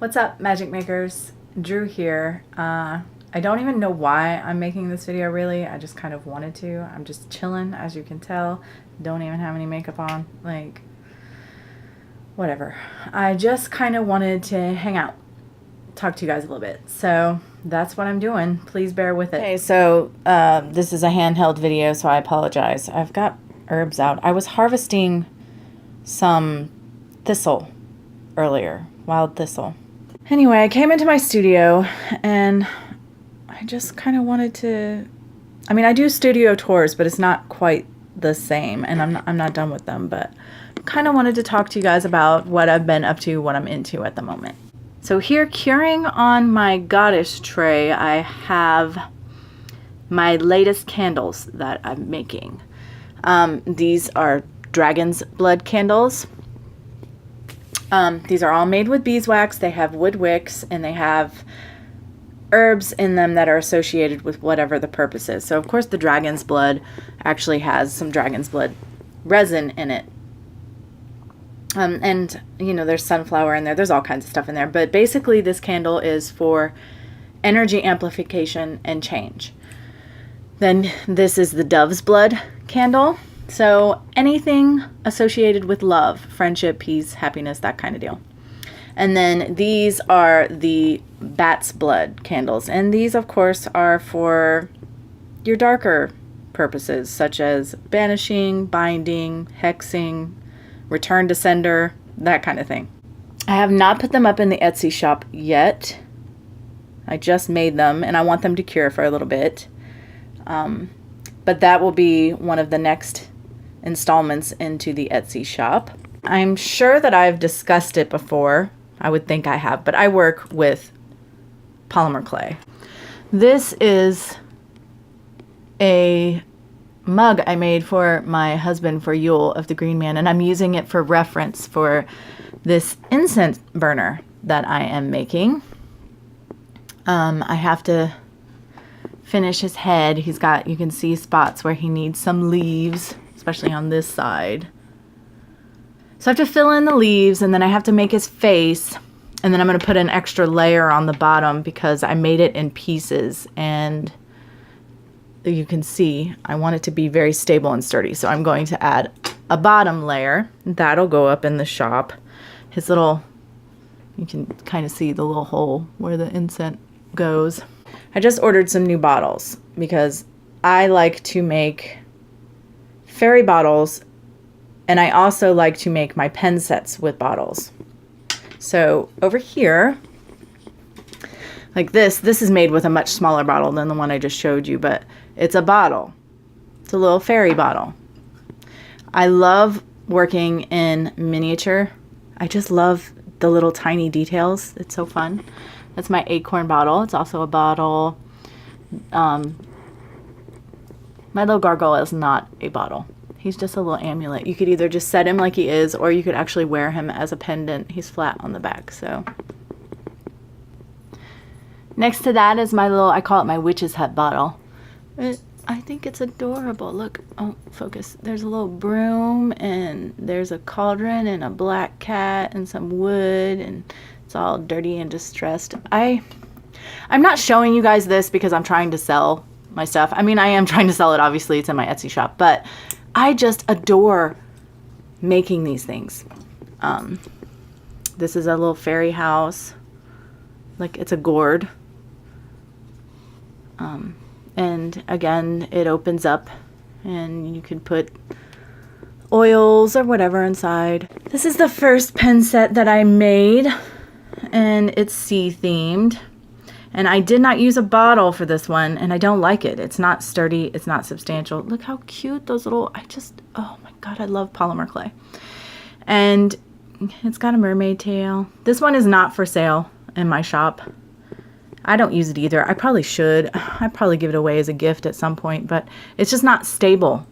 What's up, magic makers? Drew here. I don't even know why I'm making this video, really. I just kind of wanted to. I'm just chilling, as you can tell. Don't even have any makeup on. Like, whatever. I just kind of wanted to hang out, talk to you guys a little bit. So that's what I'm doing. Please bear with it. Okay, so this is a handheld video, so I apologize. I've got herbs out. I was harvesting some thistle earlier, wild thistle. Anyway, I came into my studio and I just kind of wanted to, I do studio tours, but it's not quite the same, and I'm not done with them, but kind of wanted to talk to you guys about what I've been up to, what I'm into at the moment. So here, curing on my goddess tray, I have my latest candles that I'm making. These are dragon's blood candles. These are all made with beeswax. They have wood wicks, and they have herbs in them that are associated with whatever the purpose is. So of course the dragon's blood actually has some dragon's blood resin in it. And you know, there's sunflower in there. There's all kinds of stuff in there. But basically this candle is for energy amplification and change. Then this is the dove's blood candle. So anything associated with love, friendship, peace, happiness, that kind of deal. And then these are the bat's blood candles. And these, of course, are for your darker purposes, such as banishing, binding, hexing, return to sender, that kind of thing. I have not put them up in the Etsy shop yet. I just made them, and I want them to cure for a little bit. But that will be one of the next installments into the Etsy shop. I'm sure that I've discussed it before. I would think I have, but I work with polymer clay. This is a mug I made for my husband for Yule of the Green Man, and I'm using it for reference for this incense burner that I am making. I have to finish his head. He's got, you can see spots where he needs some leaves, especially on this side. So I have to fill in the leaves, and then I have to make his face, and then I'm going to put an extra layer on the bottom because I made it in pieces, and you can see I want it to be very stable and sturdy. So I'm going to add a bottom layer. That'll go up in the shop. His little, you can kind of see the little hole where the incense goes. I just ordered some new bottles because I like to make fairy bottles, and I also like to make my pen sets with bottles. So over here, like this is made with a much smaller bottle than the one I just showed you, but it's a bottle. It's a little fairy bottle. I love working in miniature. I just love the little tiny details. It's so fun. That's my acorn bottle. It's also a bottle. My little gargoyle is not a bottle. He's just a little amulet. You could either just set him like he is, or you could actually wear him as a pendant. He's flat on the back, so. Next to that is my little, I call it my witch's hut bottle. I think it's adorable. Look, oh, focus. There's a little broom, and there's a cauldron, and a black cat, and some wood, and it's all dirty and distressed. I'm not showing you guys this because I'm trying to sell my stuff. I am trying to sell it, obviously. It's in my Etsy shop, but I just adore making these things. This is a little fairy house. Like, it's a gourd. And again, it opens up and you can put oils or whatever inside. This is the first pen set that I made, and it's sea themed. And I did not use a bottle for this one, and I don't like it. It's not sturdy. It's not substantial. Look how cute those little, oh my God, I love polymer clay. And it's got a mermaid tail. This one is not for sale in my shop. I don't use it either. I probably should. I'd probably give it away as a gift at some point, but it's just not stable,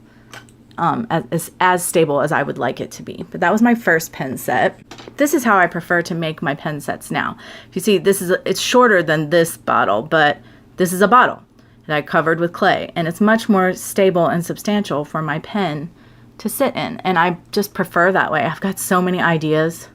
as stable as I would like it to be. But that was my first pen set. This is how I prefer to make my pen sets now. If you see, it's shorter than this bottle, but this is a bottle that I covered with clay, and it's much more stable and substantial for my pen to sit in, and I just prefer that way. I've got so many ideas.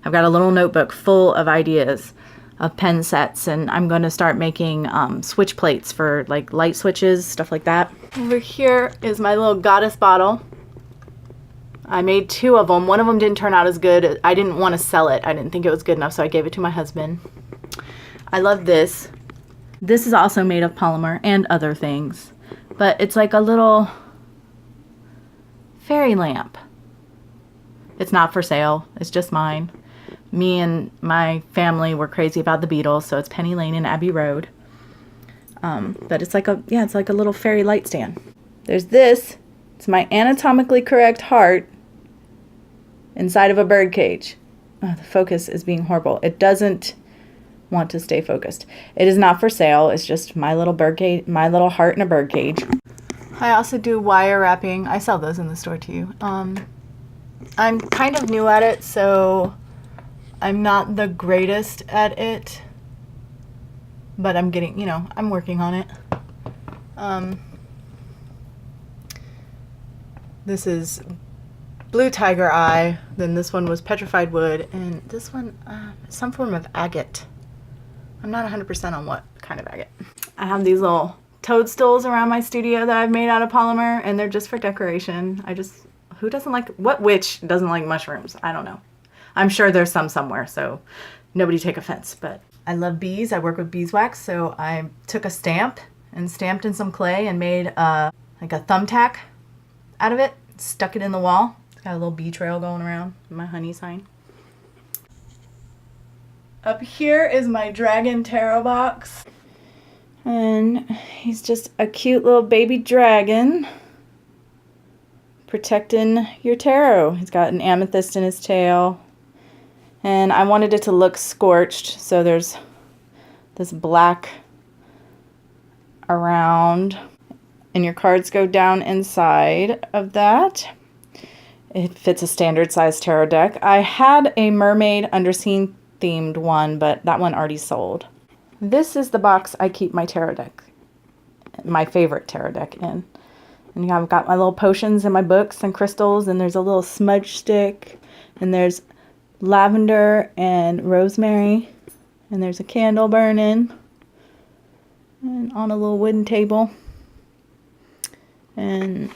I've got a little notebook full of ideas of pen sets, and I'm going to start making switch plates for like light switches, stuff like that. Over here is my little goddess bottle. I made 2 of them. One of them didn't turn out as good. I didn't want to sell it. I didn't think it was good enough, so I gave it to my husband. I love this. This is also made of polymer and other things, but it's like a little fairy lamp. It's not for sale. It's just mine. Me and my family were crazy about the Beatles, so it's Penny Lane and Abbey Road. But it's like it's like a little fairy light stand. There's this. It's my anatomically correct heart inside of a bird cage. Oh, the focus is being horrible. It doesn't want to stay focused. It is not for sale. It's just my little bird cage, my little heart in a bird cage. I also do wire wrapping. I sell those in the store too. I'm kind of new at it, so I'm not the greatest at it, but I'm getting, I'm working on it. This is Blue Tiger Eye, then this one was petrified wood, and this one, some form of agate. I'm not 100% on what kind of agate. I have these little toadstools around my studio that I've made out of polymer, and they're just for decoration. Who doesn't like, what witch doesn't like mushrooms? I don't know. I'm sure there's some somewhere, so nobody take offense, but I love bees. I work with beeswax, so I took a stamp and stamped in some clay and made like a thumbtack out of it, stuck it in the wall. It's got a little bee trail going around, my honey sign. Up here is my dragon tarot box. And he's just a cute little baby dragon protecting your tarot. He's got an amethyst in his tail. And I wanted it to look scorched, so there's this black around. And your cards go down inside of that. It fits a standard size tarot deck. I had a mermaid undersea themed one, but that one already sold. This is the box I keep my tarot deck, my favorite tarot deck in. And I've got my little potions and my books and crystals, and there's a little smudge stick, and there's lavender and rosemary, and there's a candle burning, and on a little wooden table. And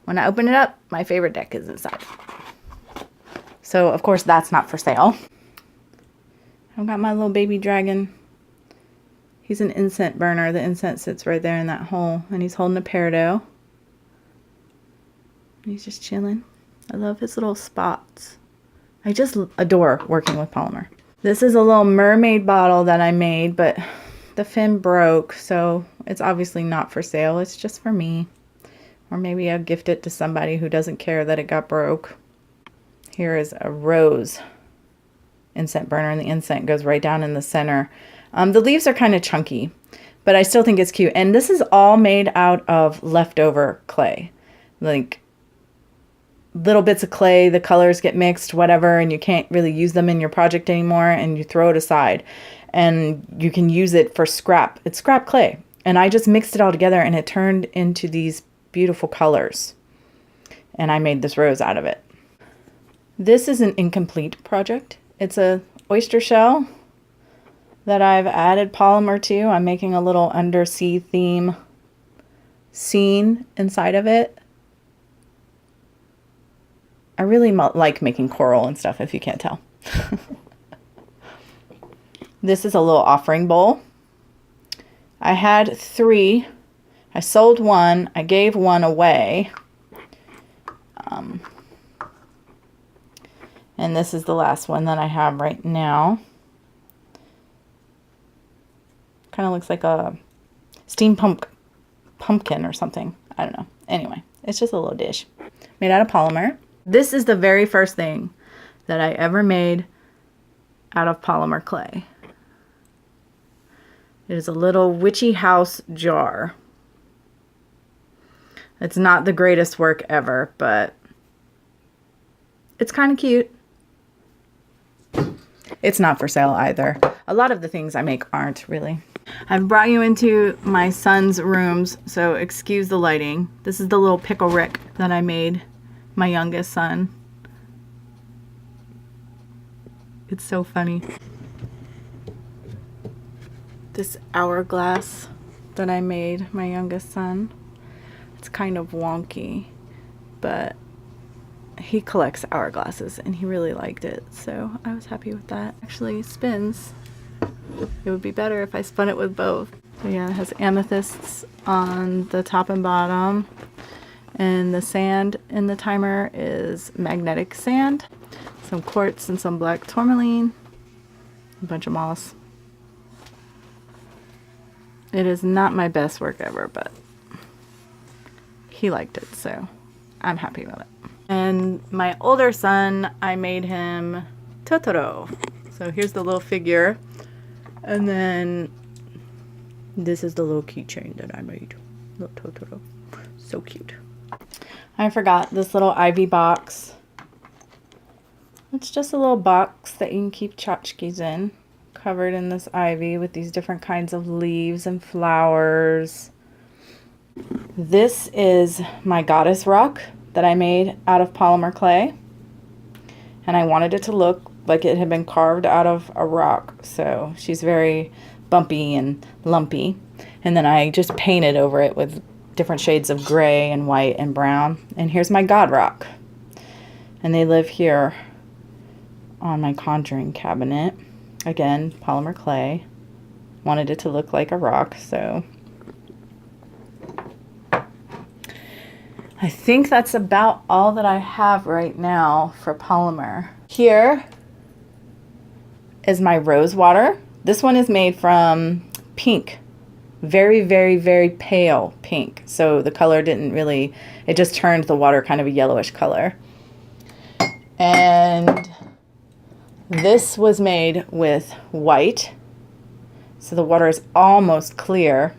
when I open it up, my favorite deck is inside. So, of course, that's not for sale. I've got my little baby dragon. He's an incense burner. The incense sits right there in that hole. And he's holding a peridot. He's just chilling. I love his little spots. I just adore working with polymer. This is a little mermaid bottle that I made, but the fin broke, so it's obviously not for sale. It's just for me. Or maybe I'll gift it to somebody who doesn't care that it got broke. Here is a rose incense burner, and the incense goes right down in the center. The leaves are kind of chunky, but I still think it's cute. And this is all made out of leftover clay. Like little bits of clay, the colors get mixed, whatever, and you can't really use them in your project anymore, and you throw it aside. And you can use it for scrap. It's scrap clay. And I just mixed it all together, and it turned into these beautiful colors. And I made this rose out of it. This is an incomplete project. It's a oyster shell that I've added polymer to. I'm making a little undersea theme scene inside of it. I really like making coral and stuff, if you can't tell. This is a little offering bowl. I had 3. I sold 1. I gave 1 away. And this is the last one that I have right now. Kind of looks like a steampunk pumpkin or something. I don't know. Anyway, it's just a little dish made out of polymer. This is the very first thing that I ever made out of polymer clay. It is a little witchy house jar. It's not the greatest work ever, but it's kind of cute. It's not for sale either. A lot of the things I make aren't really. I've brought you into my son's rooms, so excuse the lighting. This is the little pickle Rick that I made, my youngest son. It's so funny. This hourglass that I made my youngest son, it's kind of wonky, but he collects hourglasses and he really liked it, so I was happy with that. Actually spins. It would be better if I spun it with both. So yeah, it has amethysts on the top and bottom, and the sand in the timer is magnetic sand, some quartz and some black tourmaline, a bunch of moss. It is not my best work ever, but he liked it, so I'm happy with it. And my older son, I made him Totoro. So here's the little figure, and then this is the little keychain that I made. Little Totoro. So cute. I forgot this little ivy box. It's just a little box that you can keep tchotchkes in, covered in this ivy with these different kinds of leaves and flowers. This is my goddess rock that I made out of polymer clay, and I wanted it to look like it had been carved out of a rock, so she's very bumpy and lumpy. And then I just painted over it with different shades of gray and white and brown. And here's my god rock, and they live here on my conjuring cabinet. Again, polymer clay. Wanted it to look like a rock, so I think that's about all that I have right now for polymer. Here is my rose water. This one is made from pink. Very, very, very pale pink. So the color didn't really, it just turned the water kind of a yellowish color. And this was made with white. So the water is almost clear.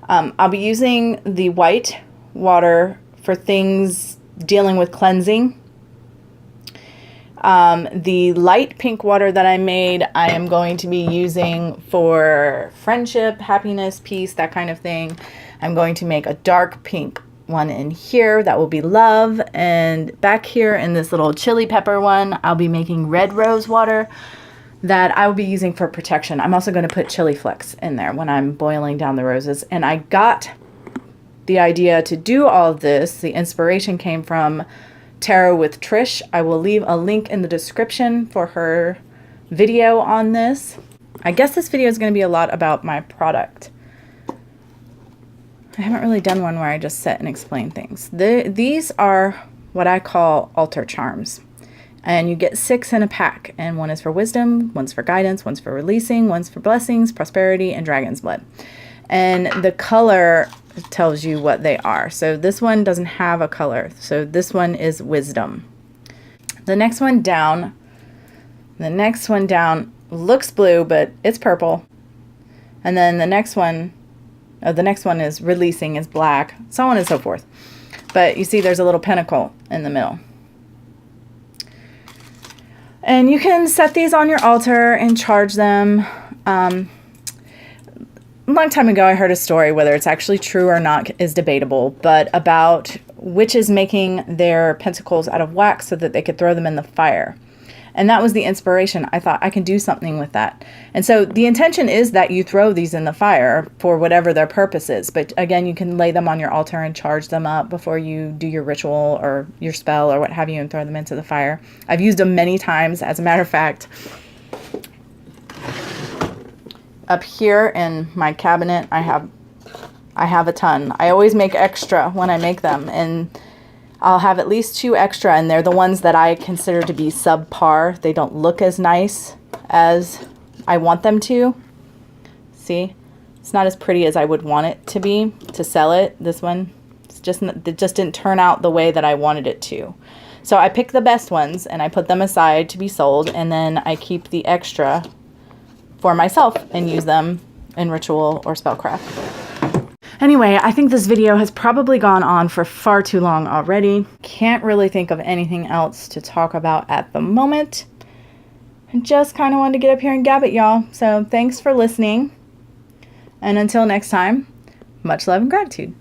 I'll be using the white water for things dealing with cleansing. The light pink water that I made, I am going to be using for friendship, happiness, peace, that kind of thing. I'm going to make a dark pink one in here that will be love. And back here in this little chili pepper one, I'll be making red rose water that I will be using for protection. I'm also going to put chili flakes in there when I'm boiling down the roses. And I got the idea to do all of this, the inspiration came from Tarot with Trish. I will leave a link in the description for her video on this. I guess this video is going to be a lot about my product. I haven't really done one where I just sit and explain things. These are what I call altar charms. And you get 6 in a pack. And one is for wisdom, one's for guidance, one's for releasing, one's for blessings, prosperity, and dragon's blood. And the color tells you what they are. So this one doesn't have a color. So this one is wisdom. The next one down looks blue, but it's purple. And then the next one is releasing, is black, so on and so forth. But you see there's a little pentacle in the middle. And you can set these on your altar and charge them. A long time ago, I heard a story, whether it's actually true or not is debatable, but about witches making their pentacles out of wax so that they could throw them in the fire. And that was the inspiration. I thought I can do something with that. And so the intention is that you throw these in the fire for whatever their purpose is. But again, you can lay them on your altar and charge them up before you do your ritual or your spell or what have you and throw them into the fire. I've used them many times. As a matter of fact, up here in my cabinet, I have a ton. I always make extra when I make them, and I'll have at least 2 extra, and they're the ones that I consider to be subpar. They don't look as nice as I want them to. See? It's not as pretty as I would want it to be to sell it. This one, it just didn't turn out the way that I wanted it to. So I pick the best ones, and I put them aside to be sold, and then I keep the extra for myself and use them in ritual or spellcraft. Anyway, I think this video has probably gone on for far too long already. Can't really think of anything else to talk about at the moment. I just kind of wanted to get up here and gab it, y'all. So thanks for listening. And until next time, much love and gratitude.